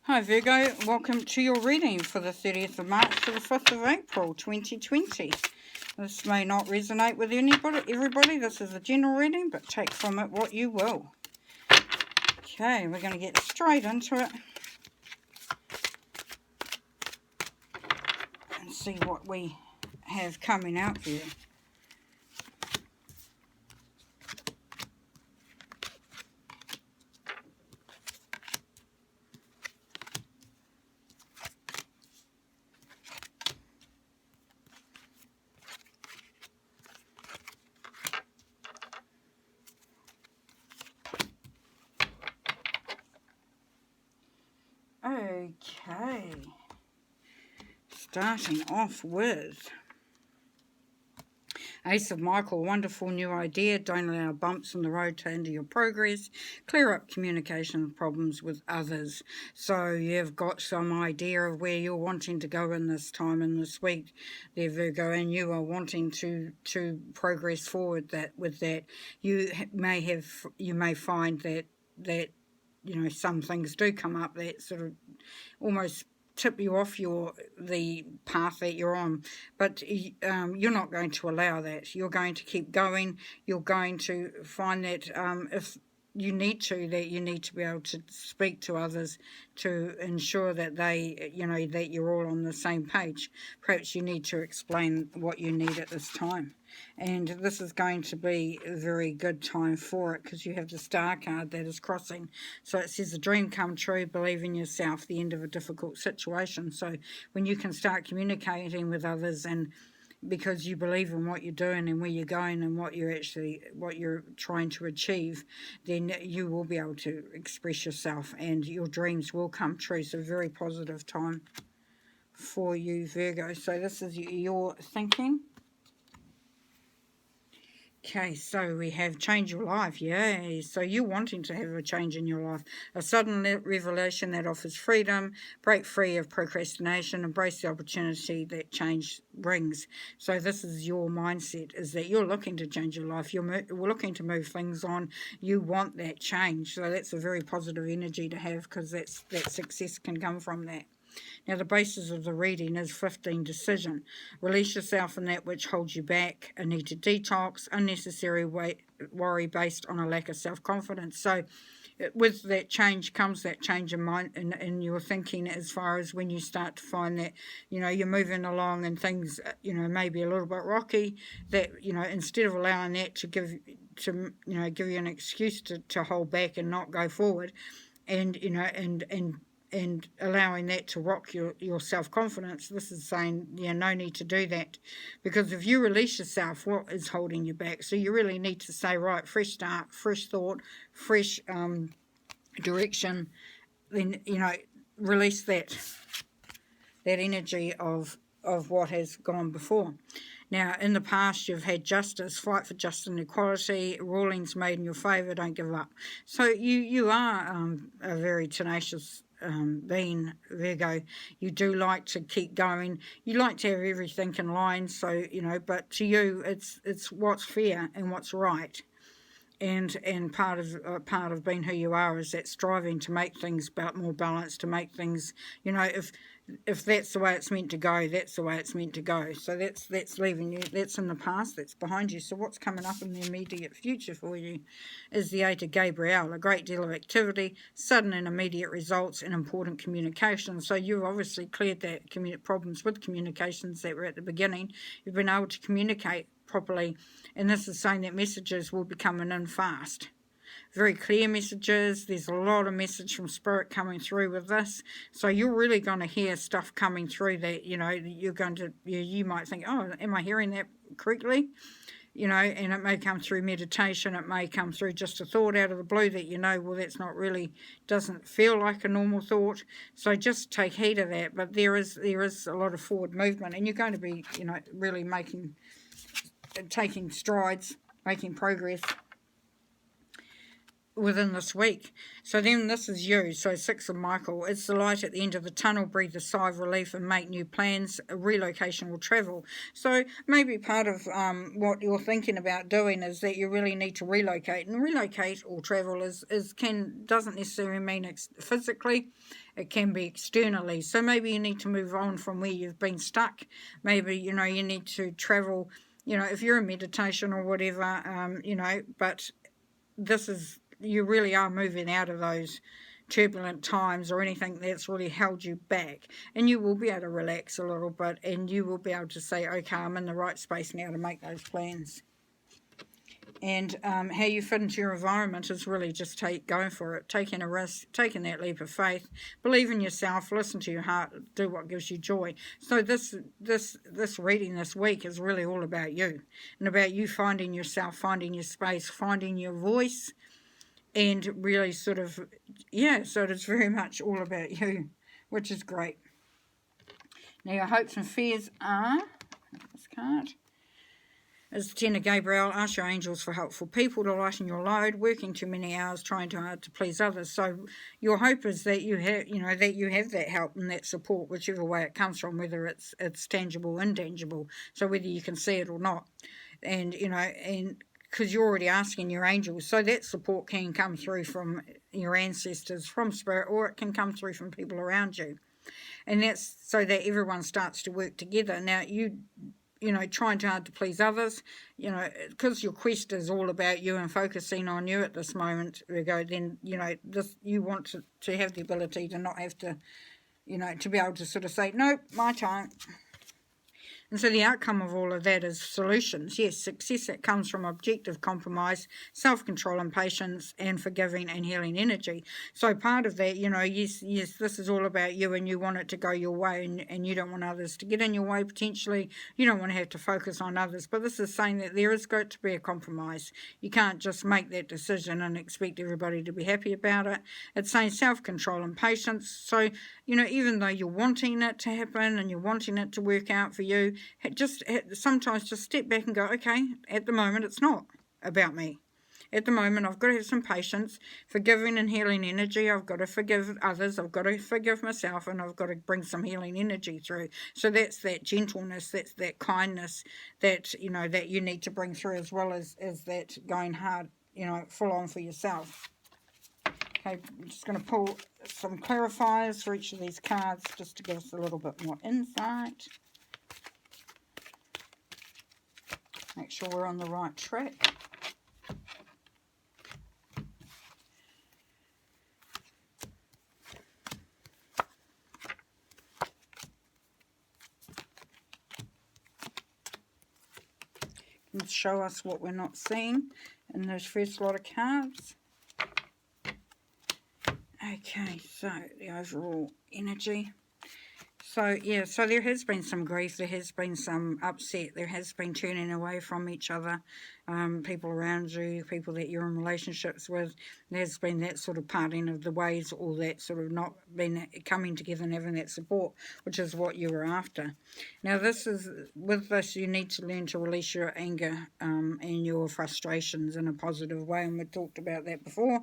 Hi Virgo, welcome to your reading for the 30th of March to the 5th of April 2020. This may not resonate with everybody. This is a general reading, but take from it what you will. Okay, we're going to get straight into it and see what we have coming out here. Okay, starting off with Ace of Michael, wonderful new idea. Don't allow bumps in the road to hinder your progress. Clear up communication problems with others. So you've got some idea of where you're wanting to go in this time in this week there, Virgo, and you are wanting to progress forward with that. You may find that some things do come up that sort of almost tip you off the path that you're on, but you're not going to allow that. You're going to keep going. You're going to find that if you need to be able to speak to others to ensure that that you're all on the same page. Perhaps you need to explain what you need at this time, and this is going to be a very good time for it because you have the Star card that is crossing. So it says a dream come true, believe in yourself, the end of a difficult situation. So when you can start communicating with others, and because you believe in what you're doing and where you're going and what you're trying to achieve, then you will be able to express yourself and your dreams will come true. So very positive time for you, Virgo. So this is your thinking. Okay, so we have change your life. Yay. So you're wanting to have a change in your life. A sudden revelation that offers freedom. Break free of procrastination. Embrace the opportunity that change brings. So this is your mindset, is that you're looking to change your life. We're looking to move things on. You want that change. So that's a very positive energy to have, because that success can come from that. Now, the basis of the reading is 15, decision. Release yourself from that which holds you back. A need to detox. Unnecessary worry based on a lack of self-confidence. So with that change comes that change in mind in your thinking, as far as when you start to find that you're moving along and things maybe a little bit rocky, that instead of allowing that to give you an excuse to hold back and not go forward, and and allowing that to rock your self-confidence. This is saying, no need to do that. Because if you release yourself, what is holding you back? So you really need to say, right, fresh start, fresh thought, fresh direction. Then, release that energy of what has gone before. Now, in the past, you've had justice, fight for justice and equality, rulings made in your favour, don't give up. So you are a very tenacious being, Virgo. You do like to keep going. You like to have everything in line. So but to you, it's what's fair and what's right. And part of being who you are is that striving to make things more balanced, to make things, if that's the way it's meant to go, that's the way it's meant to go. So that's leaving you. That's in the past. That's behind you. So what's coming up in the immediate future for you is the 8 of Gabriel. A great deal of activity, sudden and immediate results, and important communication. So you've obviously cleared that problems with communications that were at the beginning. You've been able to communicate properly, and this is saying that messages will be coming in fast. Very clear messages. There's a lot of message from Spirit coming through with this. So you're really going to hear stuff coming through that, you're going to, you might think, oh, am I hearing that correctly? And it may come through meditation. It may come through just a thought out of the blue that, well, that's not really, doesn't feel like a normal thought. So just take heed of that. But there is a lot of forward movement, and you're going to be, really taking strides, making progress. within this week. So then this is you. So 6 of Michael. It's the light at the end of the tunnel. Breathe a sigh of relief and make new plans. A relocation will travel. So maybe part of what you're thinking about doing is that you really need to relocate. And relocate or travel doesn't necessarily mean physically. It can be externally. So maybe you need to move on from where you've been stuck. Maybe, you need to travel, if you're in meditation or whatever, but you really are moving out of those turbulent times or anything that's really held you back, and you will be able to relax a little bit, and you will be able to say, okay, I'm in the right space now to make those plans. And how you fit into your environment is really just going for it, taking a risk, taking that leap of faith, believe in yourself, listen to your heart, do what gives you joy. So this reading this week is really all about you, and about you finding yourself, finding your space, finding your voice, and really so it's very much all about you, which is great. Now your hopes and fears are, this card is 10 of Gabriel. Ask your angels for helpful people to lighten your load, working too many hours, trying too hard to please others. So your hope is that you have that help and that support, whichever way it comes from, whether it's tangible or intangible, so whether you can see it or not. And because you're already asking your angels, so that support can come through from your ancestors, from spirit, or it can come through from people around you. And that's so that everyone starts to work together. Now, trying too hard to please others, because your quest is all about you and focusing on you at this moment, Virgo, then, you want to have the ability to not have to, to be able to sort of say, nope, my time. And so the outcome of all of that is solutions. Yes, success that comes from objective compromise, self-control and patience, and forgiving and healing energy. So part of that, yes, this is all about you, and you want it to go your way, and you don't want others to get in your way potentially. You don't want to have to focus on others. But this is saying that there is got to be a compromise. You can't just make that decision and expect everybody to be happy about it. It's saying self-control and patience. So, even though you're wanting it to happen and you're wanting it to work out for you, sometimes just step back and go, okay, at the moment it's not about me. At the moment I've got to have some patience, forgiving and healing energy. I've got to forgive others, I've got to forgive myself, and I've got to bring some healing energy through. So that's that gentleness, that's that kindness that that you need to bring through, as well as that going hard, full on for yourself. Okay, I'm just going to pull some clarifiers for each of these cards just to give us a little bit more insight. Make sure we're on the right track. And show us what we're not seeing in those first lot of cards. Okay, so the overall energy. So, yeah, so there has been some grief, there has been some upset, there has been turning away from each other, people around you, people that you're in relationships with. There's been that sort of parting of the ways, or that sort of not been coming together and having that support, which is what you were after. Now, with this, you need to learn to release your anger and your frustrations in a positive way, and we talked about that before.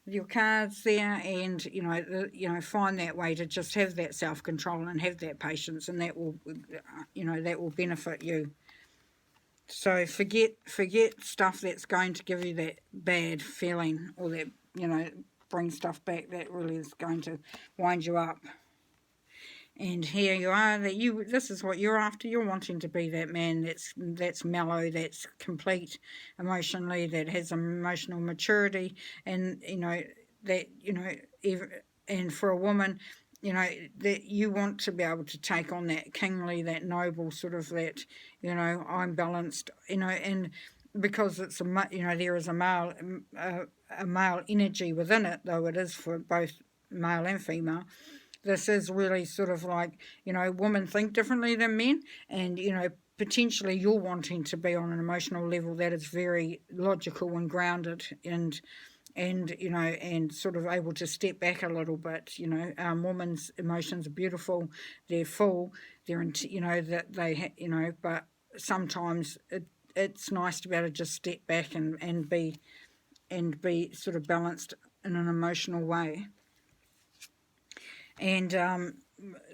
Your cards there, and find that way to just have that self-control and have that patience, and that will that will benefit you. So forget stuff that's going to give you that bad feeling, or that bring stuff back that really is going to wind you up. And here you are, this is what you're after. You're wanting to be that man that's mellow, that's complete emotionally, that has emotional maturity, and and for a woman, that you want to be able to take on that kingly, that noble sort of, that I'm balanced, and because it's there is a male energy within it, though it is for both male and female. This is really sort of like, women think differently than men, and, potentially you're wanting to be on an emotional level that is very logical and grounded, and sort of able to step back a little bit. Women's emotions are beautiful, they're full, but sometimes it's nice to be able to just step back and be be sort of balanced in an emotional way. And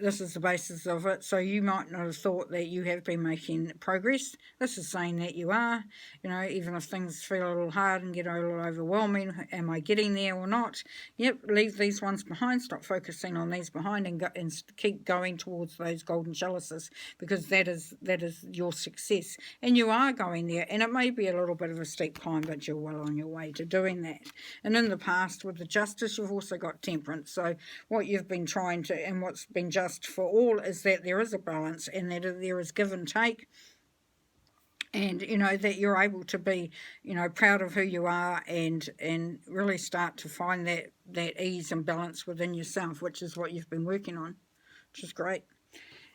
this is the basis of it. So you might not have thought that you have been making progress. This is saying that you are, even if things feel a little hard and get a little overwhelming. Am I getting there or not? Yep, leave these ones behind. Stop focusing on these behind, and keep going towards those golden chalices, because that is your success. And you are going there, and it may be a little bit of a steep climb, but you're well on your way to doing that. And in the past, with the justice, you've also got temperance. So what you've been trying to, and what's been just for all, is that there is a balance, and that there is give and take, and that you're able to be proud of who you are, and really start to find that ease and balance within yourself, which is what you've been working on, which is great.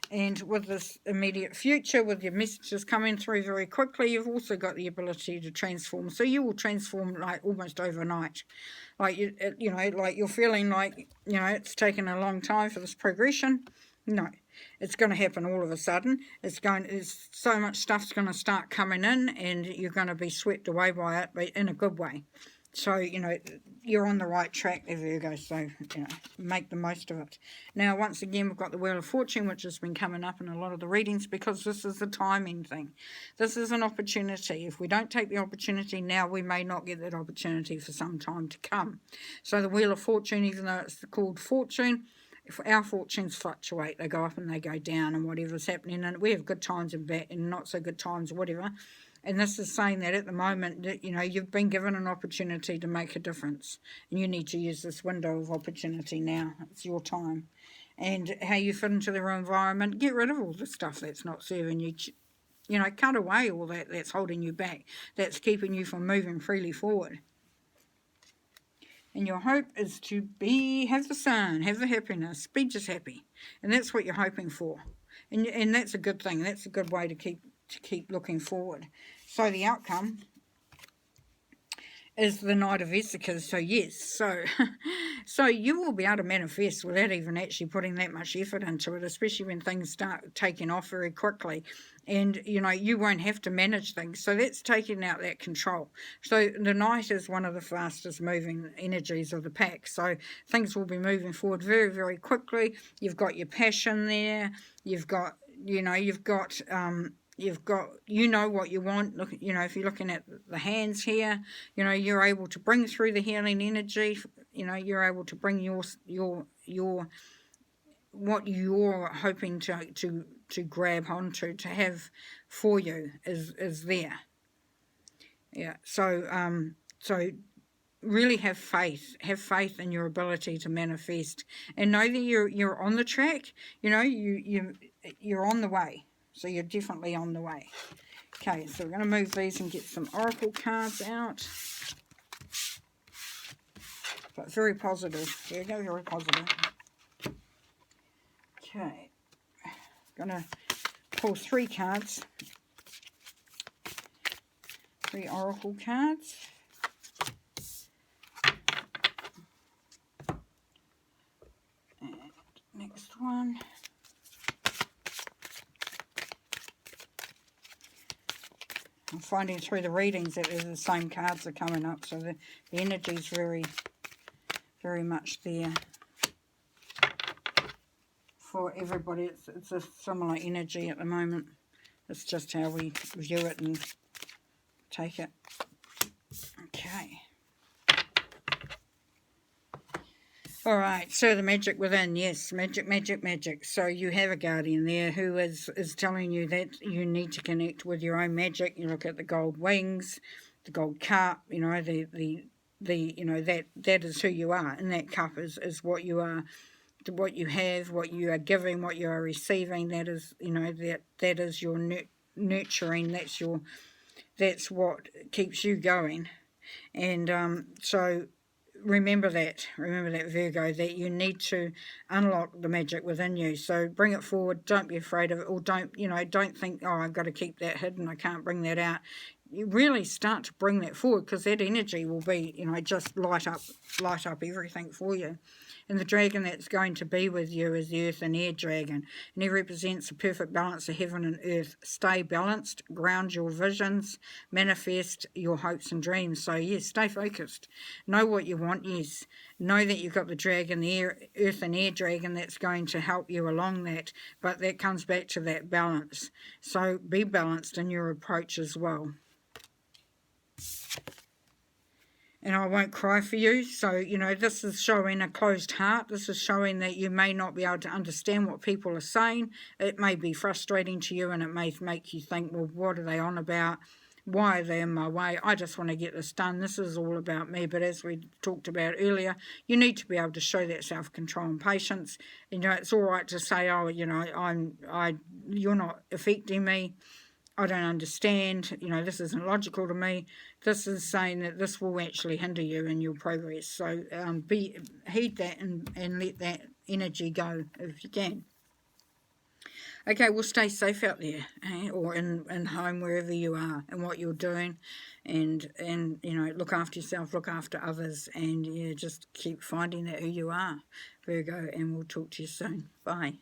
And with this immediate future, with your messages coming through very quickly, you've also got the ability to transform. So you will transform like almost overnight. Like like you're feeling like it's taken a long time for this progression. No, it's going to happen all of a sudden. It's so much stuff's going to start coming in, and you're going to be swept away by it, but in a good way. So, you're on the right track there, Virgo, so, make the most of it. Now, once again, we've got the Wheel of Fortune, which has been coming up in a lot of the readings, because this is the timing thing. This is an opportunity. If we don't take the opportunity now, we may not get that opportunity for some time to come. So the Wheel of Fortune, even though it's called fortune, if our fortunes fluctuate, they go up and they go down, and whatever's happening, and we have good times and bad and not so good times, whatever. And this is saying that at the moment, that, you've been given an opportunity to make a difference. And you need to use this window of opportunity now. It's your time. And how you fit into their environment, get rid of all the stuff that's not serving you. Cut away all that's holding you back, that's keeping you from moving freely forward. And your hope is to have the sun, have the happiness, be just happy. And that's what you're hoping for. And that's a good thing. That's a good way to keep looking forward. So the outcome is the Knight of Issachars. So yes, so you will be able to manifest without even actually putting that much effort into it, especially when things start taking off very quickly. And, you won't have to manage things. So that's taking out that control. So the Knight is one of the fastest moving energies of the pack. So things will be moving forward very, very quickly. You've got your passion there. You've got what you want. Look, if you're looking at the hands here, you're able to bring through the healing energy. You're able to bring your what you're hoping to grab onto, to have for you is there. Yeah. So really have faith in your ability to manifest, and know that you're on the track. You're on the way. So you're definitely on the way. Okay, so we're going to move these and get some oracle cards out. But very positive. There you go, very positive. Okay. Going to pull 3 cards. 3 oracle cards. And next one. I'm finding through the readings that there's the same cards are coming up, so the energy is very, very much there for everybody. It's a similar energy at the moment. It's just how we view it and take it. Okay. All right, so the magic within, yes, magic. So you have a guardian there who is telling you that you need to connect with your own magic. You look at the gold wings, the gold cup, that is who you are. And that cup is what you are, what you have, what you are giving, what you are receiving. That is, that is your nurturing. That's what keeps you going. And so remember that, Virgo, that you need to unlock the magic within you. So bring it forward. Don't be afraid of it, or don't think, oh, I've got to keep that hidden, I can't bring that out. You really start to bring that forward, because that energy will be, just light up everything for you. And the dragon that's going to be with you is the earth and air dragon. And he represents a perfect balance of heaven and earth. Stay balanced, ground your visions, manifest your hopes and dreams. So yes, stay focused. Know what you want, yes. Know that you've got the dragon, the earth and air dragon that's going to help you along that. But that comes back to that balance. So be balanced in your approach as well. And I won't cry for you. So, you know, this is showing a closed heart. This is showing that you may not be able to understand what people are saying. It may be frustrating to you, and it may make you think, well, what are they on about? Why are they in my way? I just want to get this done. This is all about me. But as we talked about earlier, you need to be able to show that self-control and patience. You know, it's all right to say, oh, you know, you're not affecting me. I don't understand, you know, this isn't logical to me. This is saying that this will actually hinder you in your progress. So heed that and let that energy go if you can. Okay, well, stay safe out there, or in home, wherever you are, and what you're doing, and you know, look after yourself, look after others, and yeah, just keep finding out who you are, Virgo, and we'll talk to you soon. Bye.